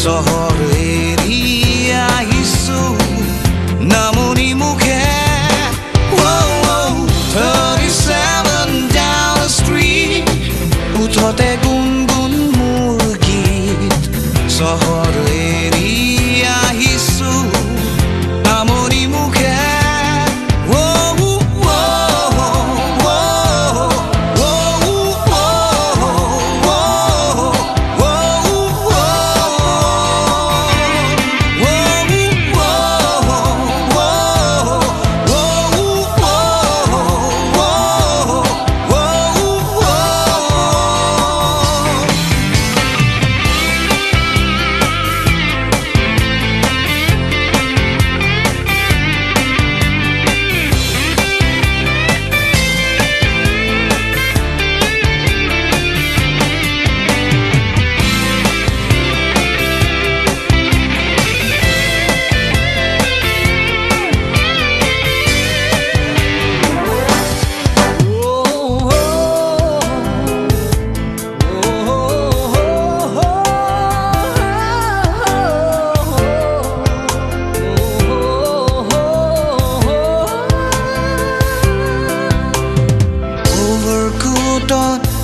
চহৰ এৰি আহিছো নামনি মুখে 37 down the street উঠতে গুণগুণ মোৰ গীত চহৰ এৰি আহিছো নামনি মুখে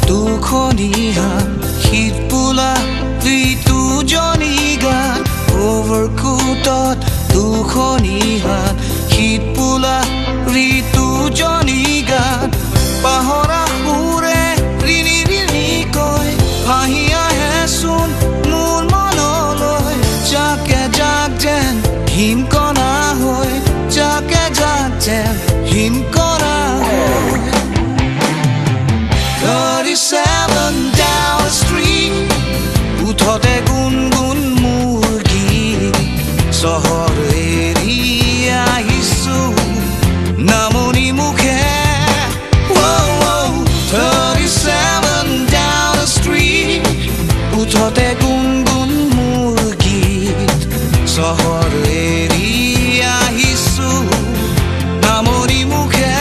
দুখনিয়া শীত বোলা ঋতু জনিগান overcoated দুখনিয়া শীত বোলা ঋতু জনিগান পাহৰা সুৰে ৰিণি ৰিণি কয় ভাহি আহেচোন মোৰ মনলৈ যাকে যাক যেন হিমকণা হৈ যাকে যাক যেন হিমকণা হৈ 37 down the street উঠতে গুণগুণ মোৰ গীত চহৰ এৰি আহিছো নামনি মুখে 37 down the street উঠতে গুণগুণ মোৰ গীত চহৰ এৰি আহিছো নামনি মুখে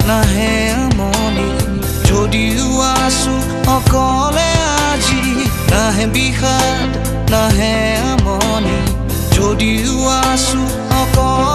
নাহে আমনি যদিও আছো অকলে আজি নাহে বিষাদ নাহে আমনি যদিও আছো অকলে